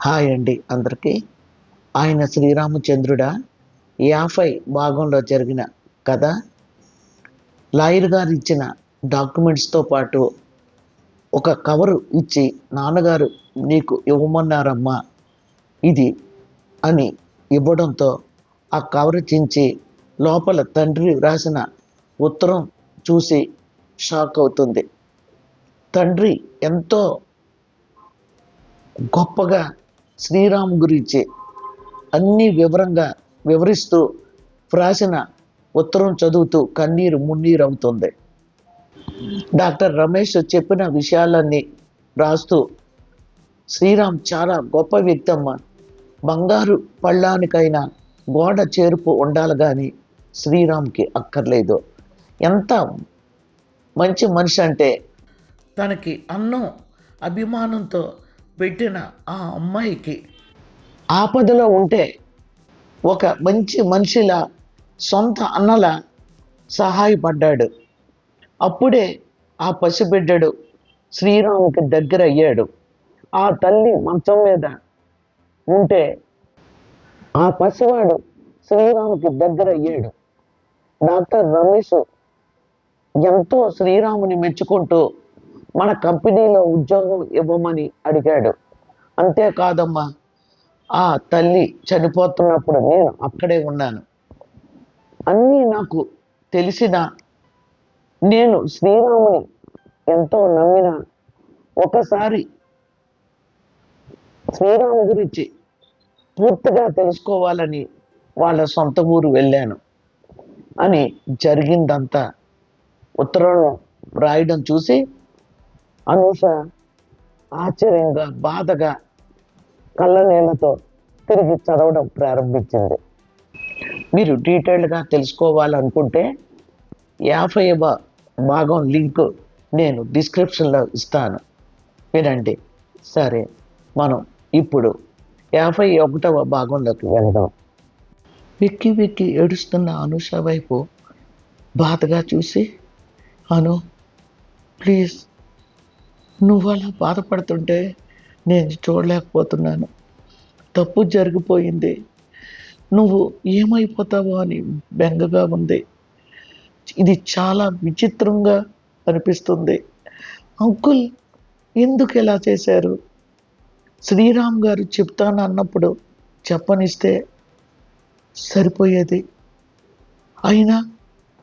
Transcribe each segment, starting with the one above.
Hi అండి అందరికీ. ఆయన శ్రీరామచంద్రుడా 50 భాగంలో జరిగిన కథ. లాయర్ గారు ఇచ్చిన డాక్యుమెంట్స్తో పాటు ఒక కవరు ఇచ్చి, నాన్నగారు నీకు ఇవ్వమన్నారమ్మా ఇది అని ఇవ్వడంతో ఆ కవరు చించి లోపల తండ్రి వ్రాసిన ఉత్తరం చూసి షాక్ అవుతుంది. తండ్రి ఎంతో గొప్పగా శ్రీరామ్ గురించి అన్నీ వివరంగా వివరిస్తూ వ్రాసిన ఉత్తరం చదువుతూ కన్నీరు మున్నీరు అవుతుంది. డాక్టర్ రమేష్ చెప్పిన విషయాలన్నీ రాస్తూ, శ్రీరామ్ చాలా గొప్ప వ్యక్తి అమ్మ, బంగారు పళ్ళానికైనా గోడ చేరుపు ఉండాలి కానీ శ్రీరామ్కి అక్కర్లేదు. ఎంత మంచి మనిషి అంటే తనకి అన్నం అభిమానంతో పెట్టిన ఆ అమ్మాయికి ఆపదలో ఉంటే ఒక మంచి మనిషిలా సొంత అన్నలా సహాయపడ్డాడు. అప్పుడే ఆ పసిబిడ్డడు శ్రీరాముకి దగ్గర అయ్యాడు. ఆ తల్లి మంచం మీద ఉంటే ఆ పసివాడు శ్రీరాముకి దగ్గర అయ్యాడు. డాక్టర్ రమేష్ ఎంతో శ్రీరాముని మెచ్చుకుంటూ మన కంపెనీలో ఉద్యోగం ఇవ్వమని అడిగాడు. అంతేకాదమ్మా, ఆ తల్లి చనిపోతున్నప్పుడు నేను అక్కడే ఉన్నాను. అన్నీ నాకు తెలిసిన, నేను శ్రీరాముని ఎంతో నమ్మిన, ఒకసారి శ్రీరాము గురించి పూర్తిగా తెలుసుకోవాలని వాళ్ళ సొంత ఊరు వెళ్ళాను అని జరిగిందంతా ఉత్తరంలో రాయడం చూసి అనూష ఆశ్చర్యంగా, బాధగా, కళ్ళ నీళ్లతో తిరిగి చదవడం ప్రారంభించింది. మీరు డీటెయిల్డ్గా తెలుసుకోవాలనుకుంటే 50వ భాగం లింక్ నేను డిస్క్రిప్షన్లో ఇస్తాను, వినండి. సరే, మనం ఇప్పుడు 51వ భాగంలోకి వెళ్దాం. వెక్కి వెక్కి ఏడుస్తున్న అనూష వైపు బాధగా చూసి, అను ప్లీజ్, నువ్వు అలా బాధపడుతుంటే నేను చూడలేకపోతున్నాను. తప్పు జరిగిపోయింది, నువ్వు ఏమైపోతావో అని బెంగగా ఉంది. ఇది చాలా విచిత్రంగా అనిపిస్తుంది. అంకుల్ ఎందుకు ఇలా చేశారు? శ్రీరామ్ గారు చెప్తాను అన్నప్పుడు చెప్పనిస్తే సరిపోయేది. అయినా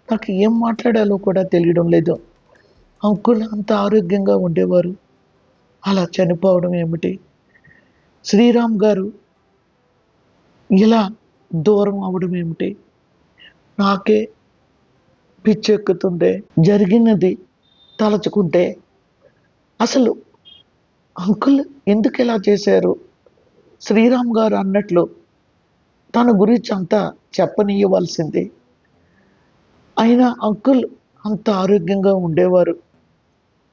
నాకు ఏం మాట్లాడాలో కూడా తెలియడం లేదు. అంకుల్ అంత ఆరోగ్యంగా ఉండేవారు, అలా చనిపోవడం ఏమిటి? శ్రీరామ్ గారు ఇలా దూరం అవడం ఏమిటి? నాకే పిచ్చెక్కుతుంది జరిగినది తలచుకుంటే. అసలు అంకుల్ ఎందుకు ఇలా చేశారు? శ్రీరామ్ గారు అన్నట్లు తన గురించి అంతా చెప్పనీయవలసింది. అయినా అంకుల్ అంత ఆరోగ్యంగా ఉండేవారు,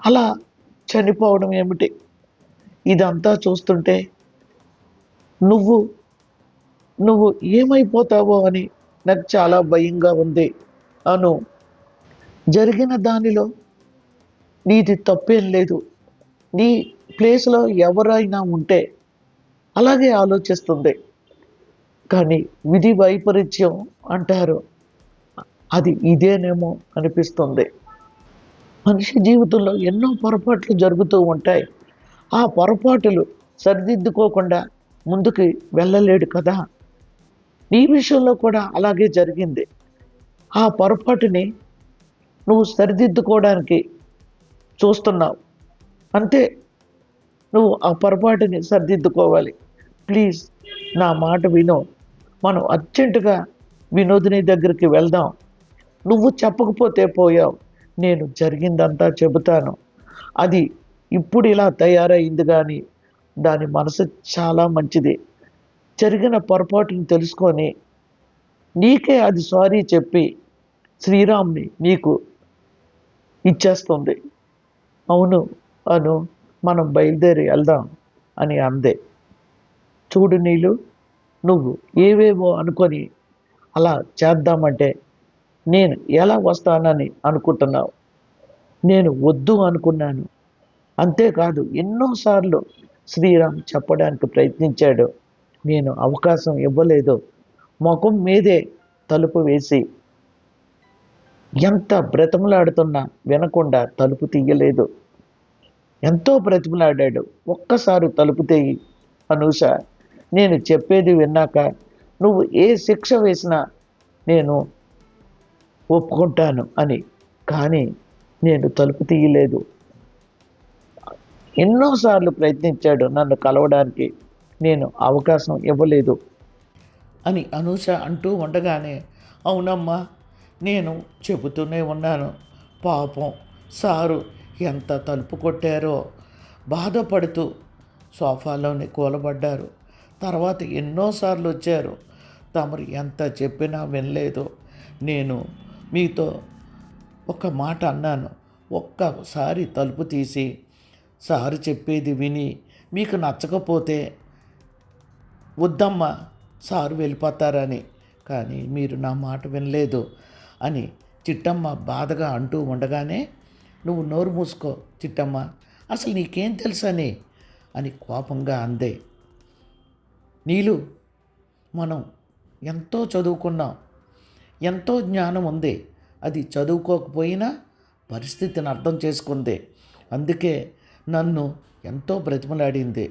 అలా చనిపోవడం ఏమిటి? ఇదంతా చూస్తుంటే నువ్వు నువ్వు ఏమైపోతావో అని నాకు చాలా భయంగా ఉంది. అను, జరిగిన దానిలో నీది తప్పేం లేదు. నీ ప్లేస్లో ఎవరైనా ఉంటే అలాగే ఆలోచిస్తుంది. కానీ విధి వైపరీత్యం అంటారు, అది ఇదేనేమో అనిపిస్తుంది. మనిషి జీవితంలో ఎన్నో పొరపాట్లు జరుగుతూ ఉంటాయి. ఆ పొరపాట్లు సరిదిద్దుకోకుండా ముందుకు వెళ్ళలేడు కదా. నీ విషయంలో కూడా అలాగే జరిగింది. ఆ పొరపాటుని నువ్వు సరిదిద్దుకోవడానికి చూస్తున్నావు, అంతే. నువ్వు ఆ పొరపాటుని సరిదిద్దుకోవాలి. ప్లీజ్ నా మాట విను. మనం అర్జెంటుగా వినోదిని దగ్గరికి వెళ్దాం. నువ్వు చెప్పకపోతే పోయావు, నేను జరిగిందంతా చెబుతాను. అది ఇప్పుడు ఇలా తయారైంది కానీ దాని మనసు చాలా మంచిది. జరిగిన పొరపాటుని తెలుసుకొని నీకే అది సారీ చెప్పి శ్రీరామ్ని నీకు ఇచ్చేస్తుంది. అవును అను, మనం బయలుదేరి వెళ్దాం అని అందే. చూడు నీళ్ళు, నువ్వు ఏవేవో అనుకొని అలా చేద్దామంటే నేను ఎలా వస్తానని అనుకుంటున్నావు? నేను వద్దు అనుకున్నాను. అంతేకాదు ఎన్నోసార్లు శ్రీరామ్ చెప్పడానికి ప్రయత్నించాడు. నేను అవకాశం ఇవ్వలేదు. ముఖం మీదే తలుపు వేసి ఎంత బ్రతిమలాడుతున్నా వినకుండా తలుపు తీయలేదు. ఎంతో బ్రతిమలాడాడు. ఒక్కసారి తలుపు తీయి అనూష, నేను చెప్పేది విన్నాక నువ్వు ఏ శిక్ష వేసినా నేను ఒప్పుకుంటాను అని. కానీ నేను తలుపు తీయలేదు. ఎన్నోసార్లు ప్రయత్నించాడు నన్ను కలవడానికి, నేను అవకాశం ఇవ్వలేదు అని అనూష అంటూ ఉండగానే, అవునమ్మా, నేను చెబుతూనే ఉన్నాను. పాపం సారు ఎంత తలుపు కొట్టారో. బాధపడుతూ సోఫాలోనే కూలబడ్డారు. తర్వాత ఎన్నోసార్లు వచ్చారు. తమరు ఎంత చెప్పినా వినలేదు. నేను మీతో ఒక మాట అన్నాను. ఒక్కసారి తలుపు తీసి సారు చెప్పేది విని మీకు నచ్చకపోతే వద్దమ్మా, సారు వెళ్ళిపోతారని. కానీ మీరు నా మాట వినలేదు అని చిట్టమ్మ బాధగా అంటూ ఉండగానే, నువ్వు నోరు మూసుకో చిట్టమ్మ, అసలు నీకేం తెలుసని అని కోపంగా అందే. నీలు, మనం ఎంతో చదువుకున్నాం, ఎంతో జ్ఞానం ఉంది. అది చదువుకోకపోయినా పరిస్థితిని అర్థం చేసుకుంది. అందుకే నన్ను ఎంతో బ్రతిమలాడింది.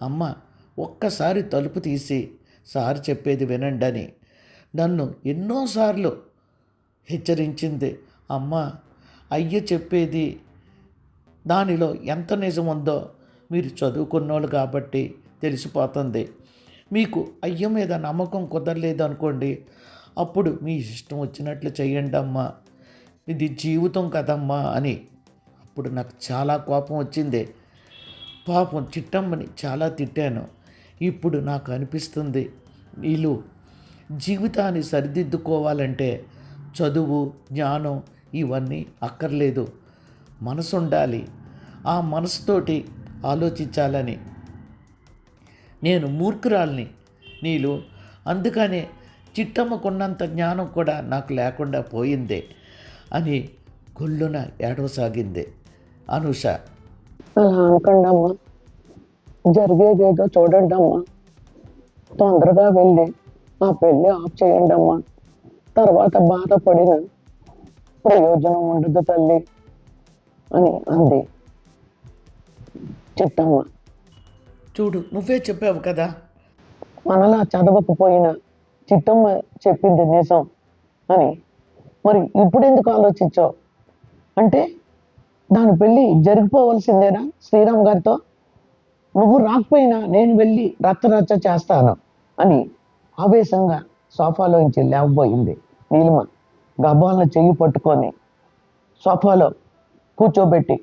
అమ్మ, ఒక్కసారి తలుపు తీసి సార్ చెప్పేది వినండి అని నన్ను ఎన్నోసార్లు హెచ్చరించింది. అమ్మ, అయ్య చెప్పేది దానిలో ఎంత నిజం ఉందో మీరు చదువుకున్నోళ్ళు కాబట్టి తెలిసిపోతుంది. మీకు అయ్య మీద నమ్మకం కుదరలేదు అనుకోండి, అప్పుడు మీ ఇష్టం వచ్చినట్లు చేయండి అమ్మా, ఇది జీవితం కదమ్మా అని. అప్పుడు నాకు చాలా కోపం వచ్చింది. పాపం చిట్టమ్మని చాలా తిట్టాను. ఇప్పుడు నాకు అనిపిస్తుంది, వీళ్ళు జీవితాన్ని సరిదిద్దుకోవాలంటే చదువు, జ్ఞానం ఇవన్నీ అక్కర్లేదు, మనసు ఉండాలి. ఆ మనసుతోటి ఆలోచించాలని. నేను మూర్ఖురాల్ని నీలు, అందుకనే చిట్టమ్మకున్నంత జ్ఞానం కూడా నాకు లేకుండా పోయిందే అని గొల్లున ఏడవసాగింది అనూష. అలా అనకండి అమ్మా, జరిగేదేదో చూడండి అమ్మా, తొందరగా వెళ్ళి ఆ పెళ్ళి ఆఫ్ చేయండి అమ్మా, తర్వాత బాధపడిన ప్రయోజనం ఉండదు తల్లి అని అంది చిట్టమ్మ. చూడు, నువ్వే చెప్పావు కదా. మనలా చదవకపోయినా చిట్టమ్మ చెప్పింది నిజం అని మరి ఇప్పుడు ఎందుకు ఆలోచించావు? అంటే దాని పెళ్ళి జరిగిపోవలసిందేనా శ్రీరామ్ గారితో? నువ్వు రాకపోయినా నేను వెళ్ళి రచ్చరచ్చ చేస్తాను అని ఆవేశంగా సోఫాలోంచి లేవబోయింది నీలిమ. గబాలను చెయ్యి పట్టుకొని సోఫాలో కూర్చోబెట్టి,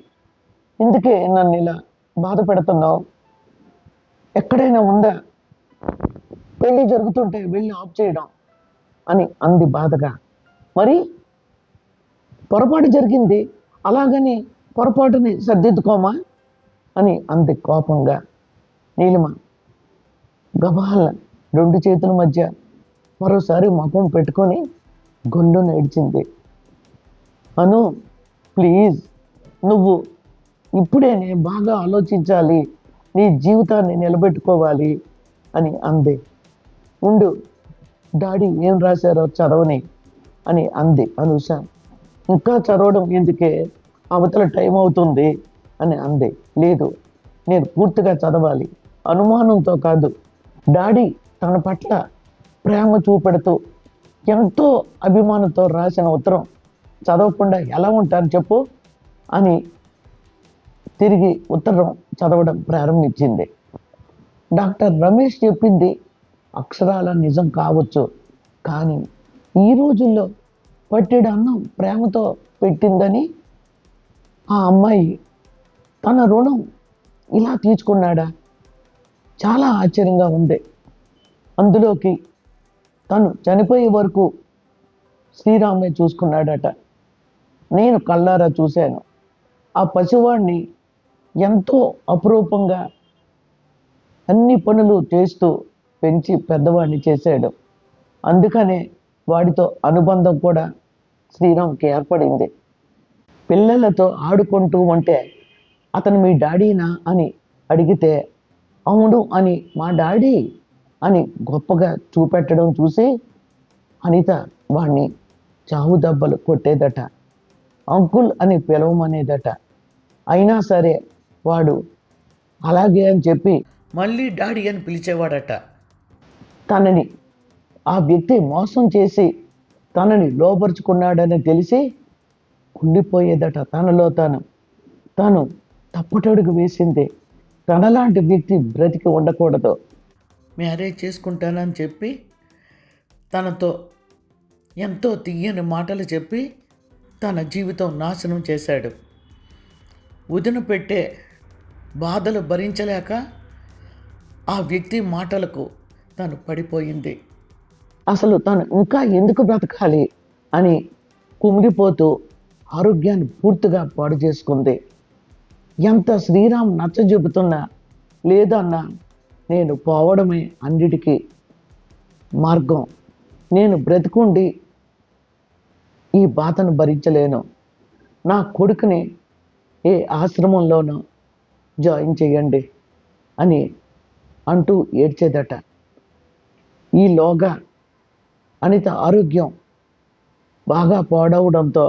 ఇందుకే నన్ను ఇలా బాధ పెడుతున్నావు? ఎక్కడైనా ఉందా పెళ్ళి జరుగుతుంటే వెళ్ళి ఆఫ్ చేయడం అని అంది బాధగా. మరి పొరపాటు జరిగింది, అలాగని పొరపాటుని సర్దిద్దుకోమా అని అంది కోపంగా నీలిమ. గబాల రెండు చేతుల మధ్య మరోసారి ముఖం పెట్టుకొని గొల్లున ఏడ్చింది. అను, ప్లీజ్, నువ్వు ఇప్పుడేనే బాగా ఆలోచించాలి, నీ జీవితాన్ని నిలబెట్టుకోవాలి అని అంది. ఉండు, డాడీ ఏం రాశారో చదవని అని అంది అనూష. ఇంకా చదవడం ఎందుకే, అవతల టైం అవుతుంది అని అంది. లేదు, నేను పూర్తిగా చదవాలి, అనుమానంతో కాదు. డాడీ తన పట్ల ప్రేమ చూపెడుతూ ఎంతో అభిమానంతో రాసిన ఉత్తరం చదవకుండా ఎలా ఉంటాను చెప్పు అని తిరిగి ఉత్తరం చదవడం ప్రారంభించింది. డాక్టర్ రమేష్ చెప్పింది అక్షరాల నిజం కావచ్చు, కానీ ఈ రోజుల్లో పట్టెడు అన్నం ప్రేమతో పెట్టిందని ఆ అమ్మాయి తన రుణం ఇలా తీర్చుకున్నాడా? చాలా ఆశ్చర్యంగా ఉంది. అందులోకి తను చనిపోయే వరకు శ్రీరామే చూసుకున్నాడట. నేను కళ్ళారా చూశాను. ఆ పసివాడిని ఎంతో అపురూపంగా అన్ని పనులు చేస్తూ పెంచి పెద్దవాడిని చేశాడు. అందుకనే వాడితో అనుబంధం కూడా శ్రీరామ్కి ఏర్పడింది. పిల్లలతో ఆడుకుంటూ ఉంటే అతను మీ డాడీనా అని అడిగితే అవును అని మా డాడీ అని గొప్పగా చూపెట్టడం చూసి అనిత వాణ్ణి చావు దెబ్బలు కొట్టేదట, అంకుల్ అని పిలవమనేదట. అయినా సరే వాడు అలాగే అని చెప్పి మళ్ళీ డాడీ అని పిలిచేవాడట. తనని ఆ వ్యక్తి మోసం చేసి తనని లోపరుచుకున్నాడని తెలిసి కుళ్ళిపోయేదట తనలో తను తప్పుటడుగు వేసింది. తనలాంటి వ్యక్తి బ్రతికి ఉండకూడదు. మ్యారేజ్ చేసుకుంటానని చెప్పి తనతో ఎంతో తీయని మాటలు చెప్పి తన జీవితం నాశనం చేశాడు. వదిన పెట్టే బాధలు భరించలేక ఆ వ్యక్తి మాటలకు తను పడిపోయింది. అసలు తను ఇంకా ఎందుకు బ్రతకాలి అని కుమిలిపోతూ ఆరోగ్యాన్ని పూర్తిగా పాడు చేసుకుంది. ఎంత శ్రీరామ్ నచ్చజెబుతున్నా లేదన్నా నేను పోవడమే అన్నిటికీ మార్గం. నేను బ్రతికుండి ఈ బాధను భరించలేను. నా కొడుకుని ఏ ఆశ్రమంలోనో జాయిన్ చేయండి అని అంటూ ఏడ్చేదట. ఈలోగా అనిత ఆరోగ్యం బాగా పాడవడంతో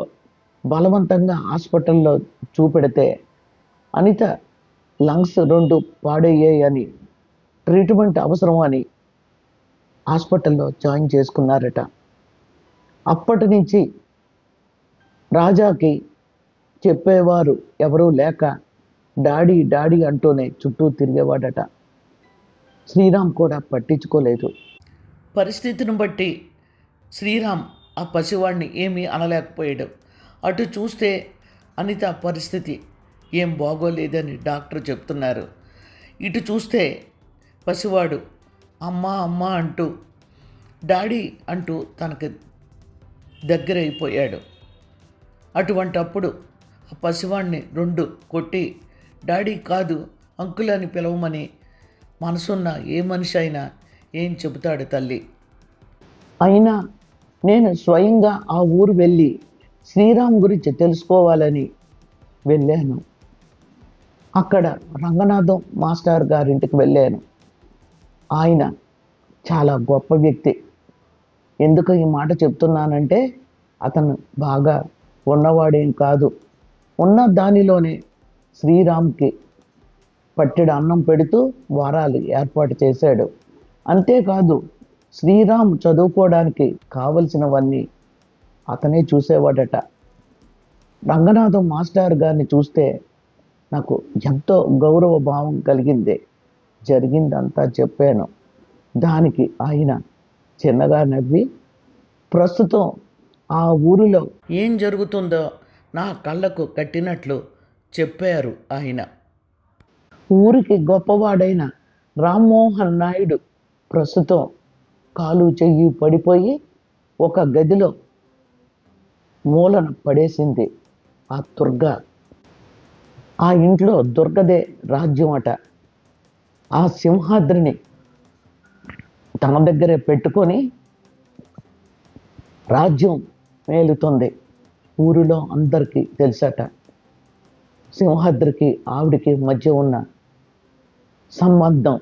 బలవంతంగా హాస్పిటల్లో చూపెడితే అనిత లంగ్స్ 2 పాడయ్యాయని, ట్రీట్మెంట్ అవసరం అని హాస్పిటల్లో జాయిన్ చేసుకున్నారట. అప్పటి నుంచి రాజాకి చెప్పేవారు ఎవరూ లేక డాడీ డాడీ అంటూనే చుట్టూ తిరిగేవాడట. శ్రీరామ్ కూడా పట్టించుకోలేదు. పరిస్థితిని బట్టి శ్రీరామ్ ఆ పసివాడిని ఏమీ అనలేకపోయాడు. అటు చూస్తే అనిత పరిస్థితి ఏం బాగోలేదని డాక్టర్ చెప్తున్నారు. ఇటు చూస్తే పసివాడు అమ్మా అమ్మా అంటూ డాడీ అంటూ తనకు దగ్గరైపోయాడు. అటువంటప్పుడు ఆ పసివాడిని 2 కొట్టి డాడీ కాదు అంకుల్ అని పిలవమని మనసున్న ఏ మనిషి అయినా ఏం చెబుతాడు తల్లి. అయినా నేను స్వయంగా ఆ ఊరు వెళ్ళి శ్రీరామ్ గురించి తెలుసుకోవాలని వెళ్ళాను. అక్కడ రంగనాథం మాస్టర్ గారింటికి వెళ్ళాను. ఆయన చాలా గొప్ప వ్యక్తి. ఎందుకు ఈ మాట చెప్తున్నానంటే అతను బాగా ఉన్నవాడేం కాదు. ఉన్న దానిలోనే శ్రీరామ్కి పట్టెడు అన్నం పెడుతూ వారాలు ఏర్పాటు చేశాడు. అంతేకాదు శ్రీరామ్ చదువుకోవడానికి కావలసినవన్నీ అతనే చూసేవాడట. రంగనాథం మాస్టర్ గారిని చూస్తే నాకు ఎంతో గౌరవ భావం కలిగింది. జరిగిందంతా చెప్పాను. దానికి ఆయన చిన్నగా నవ్వి ప్రస్తుతం ఆ ఊరిలో ఏం జరుగుతుందో నా కళ్ళకు కట్టినట్లు చెప్పారు ఆయన. ఊరికి గొప్పవాడైన రామ్మోహన్ నాయుడు ప్రస్తుతం కాలు చెయ్యి పడిపోయి ఒక గదిలో మూలన పడేసింది ఆ దుర్గ. ఆ ఇంట్లో దుర్గదే రాజ్యం అట. ఆ సింహాద్రిని తన దగ్గరే పెట్టుకొని రాజ్యం మేలుతుంది. ఊరిలో అందరికీ తెలుసట. సింహాద్రికి ఆవిడికి మధ్య ఉన్న సంబంధం.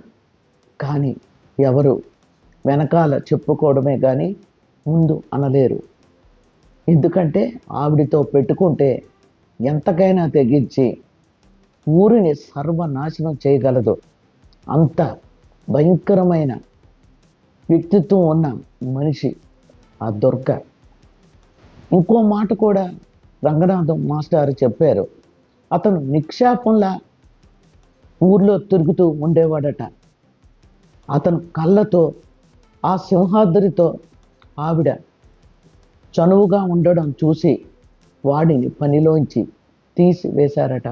కానీ ఎవరు వెనకాల చెప్పుకోవడమే కానీ ముందు అనలేరు. ఎందుకంటే ఆవిడితో పెట్టుకుంటే ఎంతకైనా తెగించి ఊరిని సర్వనాశనం చేయగలదు. అంత భయంకరమైన వ్యక్తిత్వం ఉన్న మనిషి ఆ దుర్గ. ఇంకో మాట కూడా రంగనాథం మాస్టర్ చెప్పారు. అతను నిక్షేపంలా ఊర్లో తిరుగుతూ ఉండేవాడట. అతను కళ్ళతో ఆ సింహాద్రితో ఆవిడ చనువుగా ఉండడం చూసి వాడిని పనిలోంచి తీసివేశారట.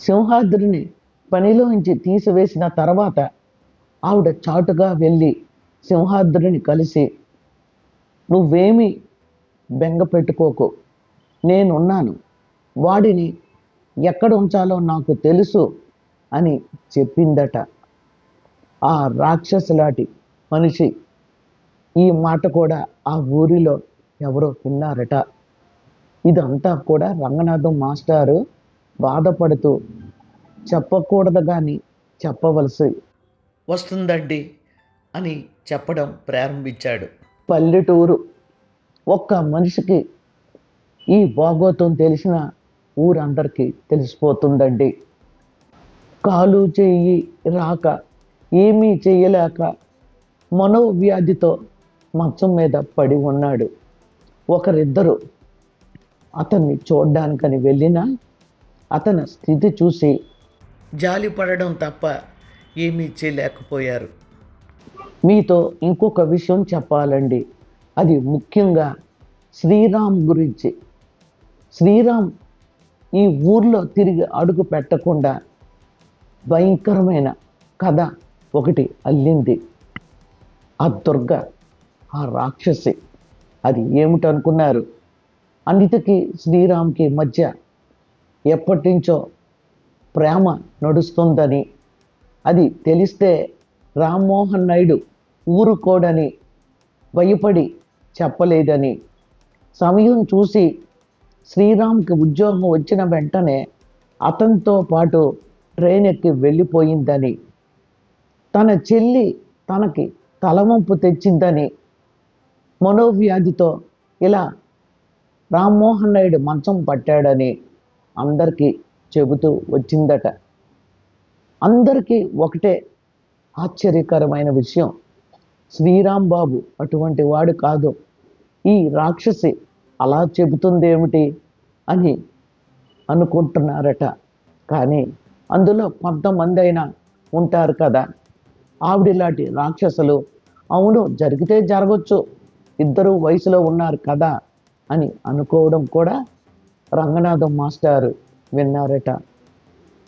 సింహాద్రిని పనిలోంచి తీసివేసిన తర్వాత ఆవిడ చాటుగా వెళ్ళి సింహాద్రిని కలిసి, నువ్వేమీ బెంగ పెట్టుకోకు, నేనున్నాను, వాడిని ఎక్కడ ఉంచాలో నాకు తెలుసు అని చెప్పిందట. ఆ రాక్షసులాంటి మనిషి ఈ మాట కూడా ఆ ఊరిలో ఎవరో విన్నారట. ఇదంతా కూడా రంగనాథం మాస్టారు బాధపడుతూ చెప్పకూడదు కానీ చెప్పవలసి వస్తుందండి అని చెప్పడం ప్రారంభించాడు. పల్లెటూరు. ఒక్క మనిషికి ఈ భాగోతం తెలిసిన ఊరందరికీ తెలిసిపోతుందండి. కాలు చెయ్యి రాక ఏమీ చెయ్యలేక మనోవ్యాధితో మంచం మీద పడి ఉన్నాడు. ఒకరిద్దరు అతన్ని చూడ్డానికని వెళ్ళినా అతని స్థితి చూసి జాలి పడడం తప్ప ఏమీ చేయలేకపోయారు. మీతో ఇంకొక విషయం చెప్పాలండి. అది ముఖ్యంగా శ్రీరామ్ గురించి. శ్రీరామ్ ఈ ఊర్లో తిరిగి అడుగు పెట్టకుండా భయంకరమైన కథ ఒకటి అల్లింది. ఆ దుర్గ, ఆ రాక్షసి. అది ఏమిటనుకున్నారు? అనితకి శ్రీరామ్కి మధ్య ఎప్పటి నుంచో ప్రేమ నడుస్తుందని, అది తెలిస్తే రామ్మోహన్ నాయుడు ఊరుకోడని భయపడి చెప్పలేదని, సమయం చూసి శ్రీరామ్కి ఉద్యోగం వచ్చిన వెంటనే అతనితో పాటు ట్రైన్ ఎక్కి వెళ్ళిపోయిందని, తన చెల్లి తనకి తలవంపు తెచ్చిందని, మనోవ్యాధితో ఇలా రామ్మోహన్ నాయుడు మంచం పట్టాడని అందరికీ చెబుతూ వచ్చిందట. అందరికీ ఒకటే ఆశ్చర్యకరమైన విషయం, శ్రీరామ్ బాబు అటువంటి వాడు కాదు, ఈ రాక్షసి అలా చెబుతుందేమిటి అని అనుకుంటున్నారట. కానీ అందులో కొంతమంది అయినా ఉంటారు కదా, ఆవిడలాంటి రాక్షసులు, అవును జరిగితే జరగచ్చు, ఇద్దరు వయసులో ఉన్నారు కదా అని అనుకోవడం కూడా రంగనాథం మాస్టారు విన్నారట.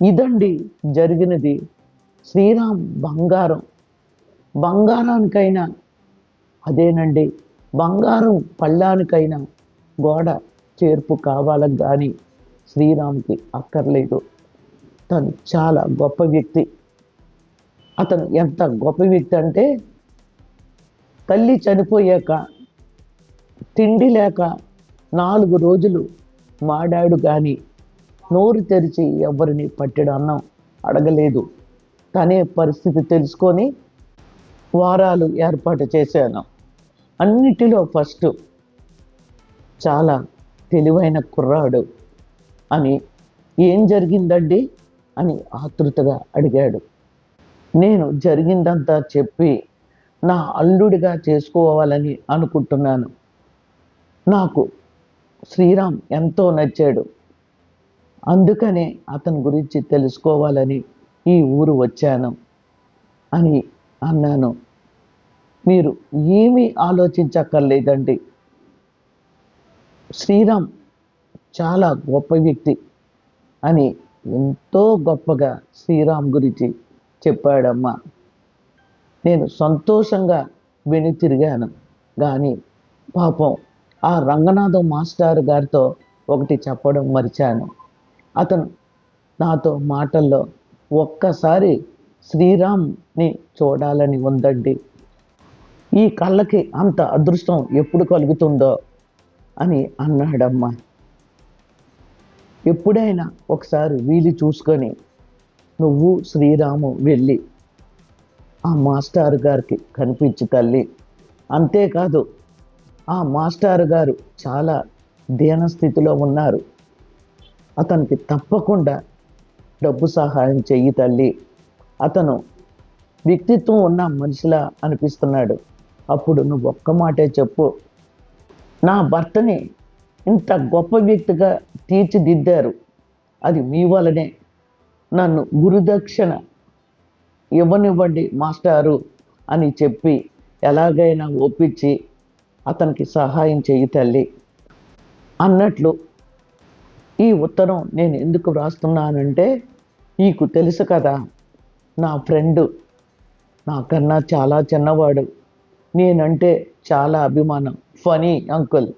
ఇదండి జరిగినది. శ్రీరామ్ బంగారం. బంగారానికైనా అదేనండి, బంగారం పళ్ళానికైనా గోడ చేర్పు కావాలని కానీ శ్రీరామ్కి అక్కర్లేదు. తను చాలా గొప్ప వ్యక్తి. అతను ఎంత గొప్ప వ్యక్తి అంటే, తల్లి చనిపోయాక తిండి లేక 4 రోజులు మాడాడు కానీ నోరు తెరిచి ఎవరిని పట్టెడు అన్నం అడగలేదు. తనే పరిస్థితి తెలుసుకొని వారాలు ఏర్పాటు చేశాను. అన్నిటిలో ఫస్ట్. చాలా తెలివైన కుర్రాడు అని. ఏం జరిగిందండి అని ఆతృతగా అడిగాడు. నేను జరిగిందంతా చెప్పి నా అల్లుడిగా చేసుకోవాలని అనుకుంటున్నాను. నాకు శ్రీరామ్ ఎంతో నచ్చాడు, అందుకనే అతని గురించి తెలుసుకోవాలని ఈ ఊరు వచ్చాను అని అన్నాను. మీరు ఏమీ ఆలోచించక్కర్లేదండి. శ్రీరామ్ చాలా గొప్ప వ్యక్తి అని ఎంతో గొప్పగా శ్రీరామ్ గురించి చెప్పాడమ్మా. నేను సంతోషంగా విని తిరిగాను. కానీ పాపం ఆ రంగనాథం మాస్టర్ గారితో ఒకటి చెప్పడం మరిచాను. అతను నాతో మాటల్లో ఒక్కసారి శ్రీరామ్ని చూడాలని ఉందండి, ఈ కళ్ళకి అంత అదృష్టం ఎప్పుడు కలుగుతుందో అని అన్నాడమ్మా. ఎప్పుడైనా ఒకసారి వీలు చూసుకొని నువ్వు శ్రీరాము వెళ్ళి ఆ మాస్టర్ గారికి కనిపించి తల్లి. అంతేకాదు, ఆ మాస్టర్ గారు చాలా దీనస్థితిలో ఉన్నారు, అతనికి తప్పకుండా డబ్బు సహాయం చెయ్యి తల్లి. అతను వ్యక్తిత్వం ఉన్న మనిషిలా అనిపిస్తున్నాడు. అప్పుడు నువ్వు ఒక్క మాటే చెప్పు, నా భర్తని ఇంత గొప్ప వ్యక్తిగా తీర్చిదిద్దారు, అది మీ వలనే, నన్ను గురుదక్షిణ ఇవ్వనివ్వండి మాస్టారు అని చెప్పి ఎలాగైనా ఒప్పించి అతనికి సహాయం చెయ్యి తల్లి. అన్నట్లు ఈ ఉత్తరం నేను ఎందుకు వ్రాస్తున్నానంటే, నీకు తెలుసు కదా, నా ఫ్రెండు నాకన్నా చాలా చిన్నవాడు, నేనంటే చాలా అభిమానం, ఫనీ అంకుల్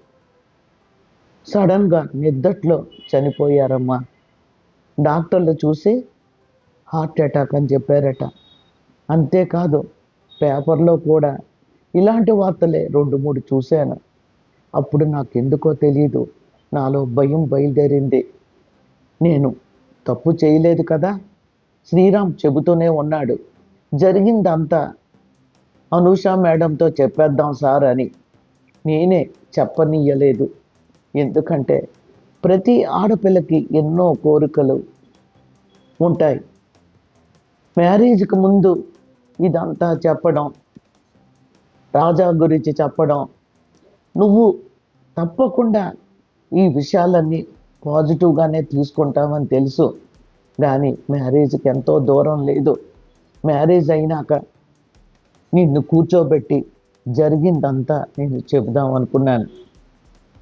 సడన్గా నిద్దట్లో చనిపోయారమ్మా. డాక్టర్లు చూసి హార్ట్ అటాక్ అని చెప్పారట. అంతేకాదు, పేపర్లో కూడా ఇలాంటి వార్తలే 2-3 చూశాను. అప్పుడు నాకు ఎందుకో తెలియదు, నాలో భయం బయలుదేరింది. నేను తప్పు చేయలేదు కదా, శ్రీరామ్ చెబుతూనే ఉన్నాడు, జరిగిందంతా అనూష మేడంతో చెప్పేద్దాం సార్ అని. నేనే చెప్పనీయలేదు. ఎందుకంటే ప్రతి ఆడపిల్లకి ఎన్నో కోరికలు ఉంటాయి. మ్యారేజ్కి ముందు ఇదంతా చెప్పడం, రాజా గురించి చెప్పడం, నువ్వు తప్పకుండా ఈ విషయాలన్నీ పాజిటివ్గానే తీసుకుంటామని తెలుసు. కానీ మ్యారేజ్కి ఎంతో దూరం లేదు. మ్యారేజ్ అయినాక నిన్ను కూర్చోబెట్టి జరిగిందంతా నేను చెబుదాం అనుకున్నాను.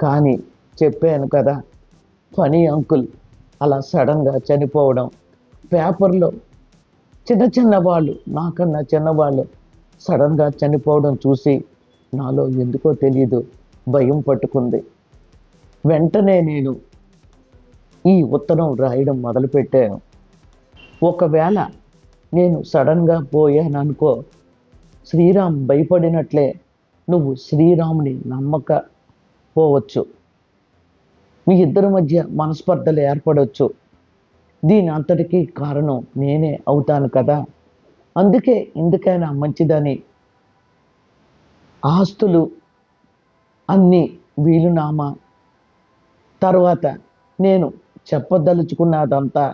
కానీ చెప్పాను కదా, ఫనీ అంకుల్ అలా సడన్గా చనిపోవడం, పేపర్లో చిన్న చిన్న వాళ్ళు, నాకన్నా చిన్నవాళ్ళు సడన్గా చనిపోవడం చూసి నాలో ఎందుకో తెలియదు భయం పట్టుకుంది. వెంటనే నేను ఈ ఉత్తరం రాయడం మొదలుపెట్టాను. ఒకవేళ నేను సడన్గా పోయాననుకో, శ్రీరామ్ భయపడినట్లే నువ్వు శ్రీరాముని నమ్మకపోవచ్చు. మీ ఇద్దరి మధ్య మనస్పర్ధలు ఏర్పడవచ్చు. దీని అంతటికీ కారణం నేనే అవుతాను కదా. అందుకే ఎందుకైనా మంచిదని ఆస్తులు అన్నీ వీలునామా తర్వాత నేను చెప్పదలుచుకున్నదంతా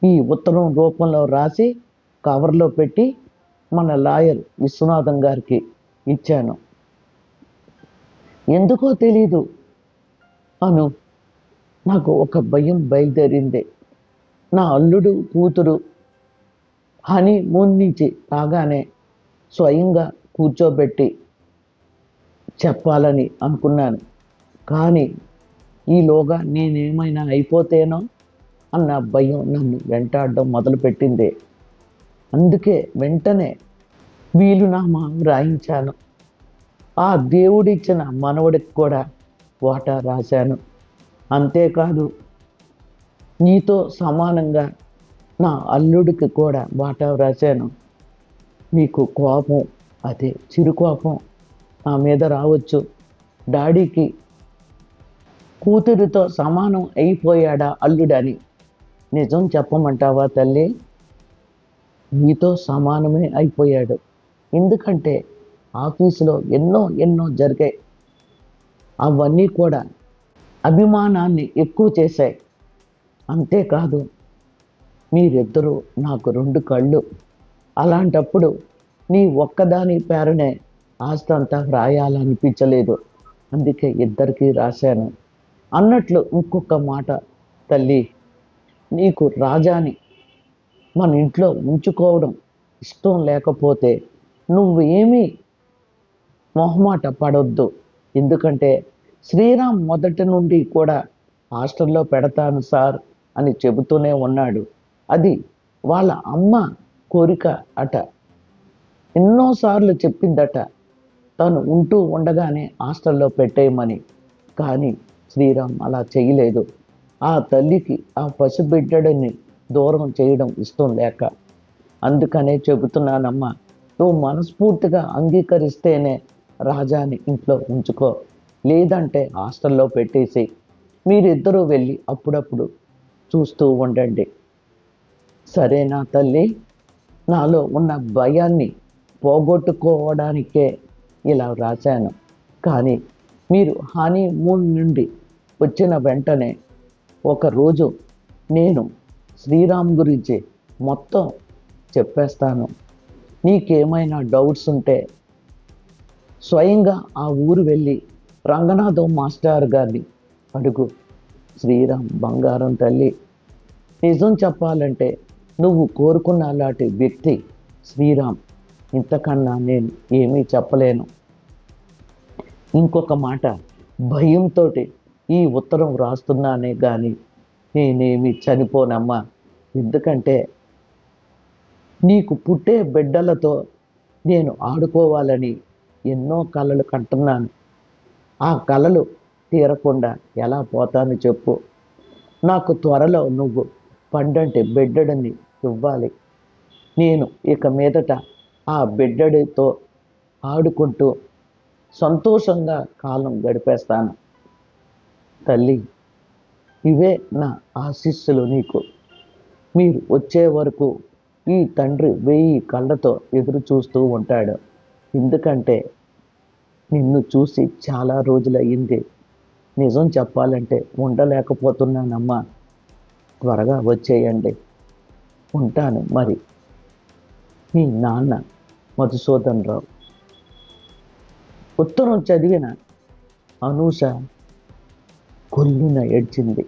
ఈ ఉత్తరం రూపంలో రాసి కవర్లో పెట్టి మన లాయర్ విశ్వనాథం గారికి ఇచ్చాను. ఎందుకో తెలీదు అను, నాకు ఒక భయం బయలుదేరింది. నా అల్లుడు కూతురు హనీమూన్ నుంచి రాగానే స్వయంగా కూర్చోబెట్టి చెప్పాలని అనుకున్నాను. కానీ ఈలోగా నేనేమైనా అయిపోతేనో అన్న భయం నన్ను వెంటాడడం మొదలుపెట్టింది. అందుకే వెంటనే వీలునామా రాయించాను. ఆ దేవుడిచ్చిన మనవడికి కూడా వాటా రాశాను. అంతేకాదు, నీతో సమానంగా నా అల్లుడికి కూడా వాటా రాశాను. నీకు కోపం, అదే చిరు కోపం నా మీద రావచ్చు. డాడీకి కూతురితో సమానం అయిపోయాడా అల్లుడని. నిజం చెప్పమంటావా తల్లి? నీతో సమానమే అయిపోయాడు. ఎందుకంటే ఆఫీసులో ఎన్నో ఎన్నో జరిగాయి. అవన్నీ కూడా అభిమానాన్ని ఎక్కువ చేశాయి. అంతేకాదు, మీరిద్దరూ నాకు రెండు కళ్ళు. అలాంటప్పుడు నీ ఒక్కదాని పేరునే ఆస్తి అంతా రాయాలనిపించలేదు. అందుకే ఇద్దరికీ రాశాను. అన్నట్లు ఇంకొక మాట తల్లి, నీకు రాజాని మన ఇంట్లో ఉంచుకోవడం ఇష్టం లేకపోతే నువ్వు ఏమీ మొహమాట పడొద్దు. ఎందుకంటే శ్రీరామ్ మొదటి నుండి కూడా హాస్టల్లో పెడతాను సార్ అని చెబుతూనే ఉన్నాడు. అది వాళ్ళ అమ్మ కోరిక అట. ఎన్నోసార్లు చెప్పిందట తను ఉంటూ ఉండగానే హాస్టల్లో పెట్టేయమని. కానీ శ్రీరామ్ అలా చేయలేదు. ఆ తల్లికి ఆ పసిబిడ్డడిని దూరం చేయడం ఇష్టం లేక. అందుకనే చెబుతున్నానమ్మా, నువ్వు మనస్ఫూర్తిగా అంగీకరిస్తేనే రాజాని ఇంట్లో ఉంచుకో. లేదంటే హాస్టల్లో పెట్టేసి మీరిద్దరూ వెళ్ళి అప్పుడప్పుడు చూస్తూ ఉండండి. సరేనా తల్లి? నాలో ఉన్న భయాన్ని పోగొట్టుకోవడానికే ఇలా రాశాను. కానీ మీరు హనీమూన్ నుండి వచ్చిన వెంటనే ఒకరోజు నేను శ్రీరామ్ గురించి మొత్తం చెప్పేస్తాను. నీకేమైనా డౌట్స్ ఉంటే స్వయంగా ఆ ఊరు వెళ్ళి రంగనాథం మాస్టర్ గారిని అడుగు. శ్రీరామ్ బంగారం తల్లి. నిజం చెప్పాలంటే నువ్వు కోరుకున్న అలాంటి వ్యక్తి శ్రీరామ్. ఇంతకన్నా నేను ఏమీ చెప్పలేను. ఇంకొక మాట, భయంతో ఈ ఉత్తరం రాస్తున్నానే కానీ నేనేమి చనిపోనమ్మా. ఎందుకంటే నీకు పుట్టే బిడ్డలతో నేను ఆడుకోవాలని ఎన్నో కలలు కంటున్నాను. ఆ కలలు తీరకుండా ఎలా పోతాను చెప్పు? నాకు త్వరలో నువ్వు పండంటి బిడ్డడిని ఇవ్వాలి. నేను ఇక మీదట ఆ బిడ్డడితో ఆడుకుంటూ సంతోషంగా కాలం గడిపేస్తాను. తల్లి, ఇవే నా ఆశీస్సులు నీకు. మీరు వచ్చే వరకు ఈ తండ్రి 1000 కళ్ళతో ఎదురు చూస్తూ ఉంటాడు. ఎందుకంటే నిన్ను చూసి చాలా రోజులయ్యింది. నిజం చెప్పాలంటే ఉండలేకపోతున్నానమ్మా. త్వరగా వచ్చేయండి. ఉంటాను మరి. మీ నాన్న మధుసూదన్ రావు. ఉత్తరం చదివిన అనూష కొల్లున ఏడ్చింది.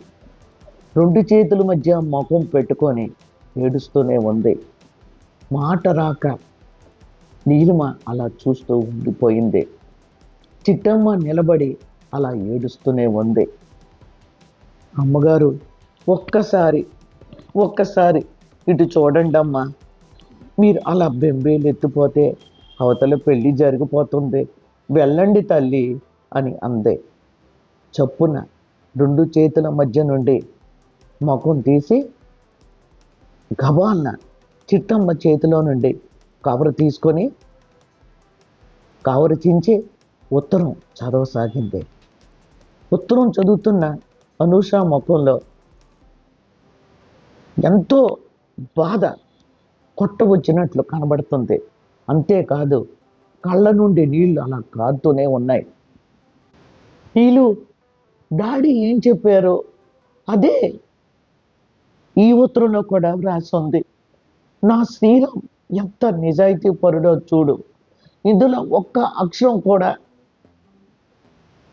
2 చేతుల మధ్య ముఖం పెట్టుకొని ఏడుస్తూనే ఉంది. మాట రాక నీలిమ అలా చూస్తూ ఉండిపోయింది. చిట్టమ్మ నిలబడి అలా ఏడుస్తూనే ఉంది. అమ్మగారు, ఒక్కసారి ఇటు చూడండి అమ్మా. మీరు అలా బెంబేలు ఎత్తిపోతే అవతల పెళ్ళి జరిగిపోతుంది. వెళ్ళండి తల్లి అని అందే. చప్పున 2 చేతుల మధ్య నుండి ముఖం తీసి గబాల్న చిట్టమ్మ చేతిలో నుండి కవరు తీసుకొని కవరు చించి ఉత్తరం చదవసాగింది. ఉత్తరం చదువుతున్న అనూష ముఖంలో ఎంతో బాధ కొట్టవచ్చినట్లు కనబడుతుంది. అంతేకాదు కళ్ళ నుండి నీళ్లు అలా కారుతూనే ఉన్నాయి. నీళ్ళు డాడీ ఏం చెప్పారో అదే ఈ ఉత్తరంలో కూడా వ్రాసి ఉంది. నా శ్రీరామ్ ఎంత నిజాయితీ పరుడో చూడు. ఇందులో ఒక్క అక్షరం కూడా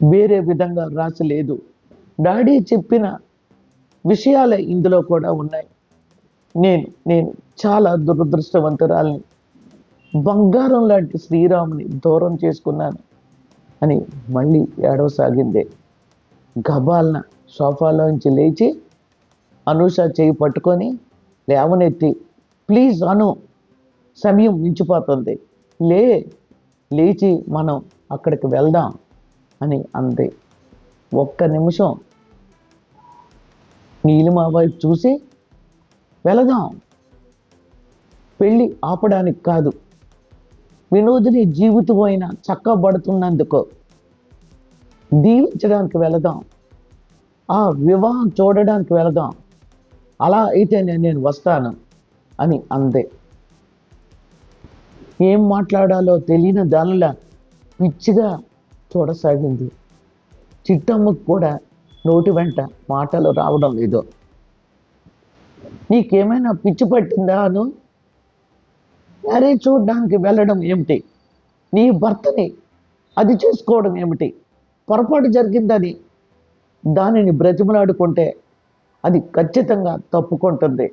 వేరే విధంగా రాసి లేదు. డాడీ చెప్పిన విషయాలే ఇందులో కూడా ఉన్నాయి. నేను చాలా దురదృష్టవంతురాల్ని. బంగారం లాంటి శ్రీరాముని దూరం చేసుకున్నాను అని మళ్ళీ ఏడవసాగింది. గబాల్న సోఫాలోంచి లేచి అనూష చేయి పట్టుకొని లేవనెత్తి, ప్లీజ్ అను, సమయం మించిపోతుంది, లేచి మనం అక్కడికి వెళ్దాం అని అంది. ఒక్క నిమిషం నీలిమ వైపు చూసి, వెళదాం, పెళ్ళి ఆపడానికి కాదు, వినోదిని జీవితం అయినా చక్కబడుతున్నందుకు దీవించడానికి వెళదాం, ఆ వివాహం చూడడానికి వెళదాం, అలా అయితే నేను వస్తాను అని అందే. ఏం మాట్లాడాలో తెలియని దానిలా పిచ్చిగా చూడసాగింది. చిట్టమ్మకు కూడా నోటి వెంట మాటలు రావడం లేదు. నీకేమైనా పిచ్చి పట్టిందా అను? మ్యారేజ్ చూడడానికి వెళ్ళడం ఏమిటి? నీ భర్తని అది చేసుకోవడం ఏమిటి? పొరపాటు జరిగిందని దానిని బ్రతిమలాడుకుంటే అది ఖచ్చితంగా తప్పుకుంటుంది.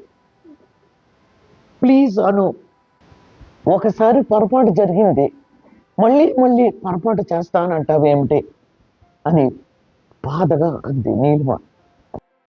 ప్లీజ్ అను, ఒకసారి పొరపాటు జరిగింది, మళ్ళీ పొరపాటు చేస్తానంటావేమిటి అని బాధగా అంది నీలిమ.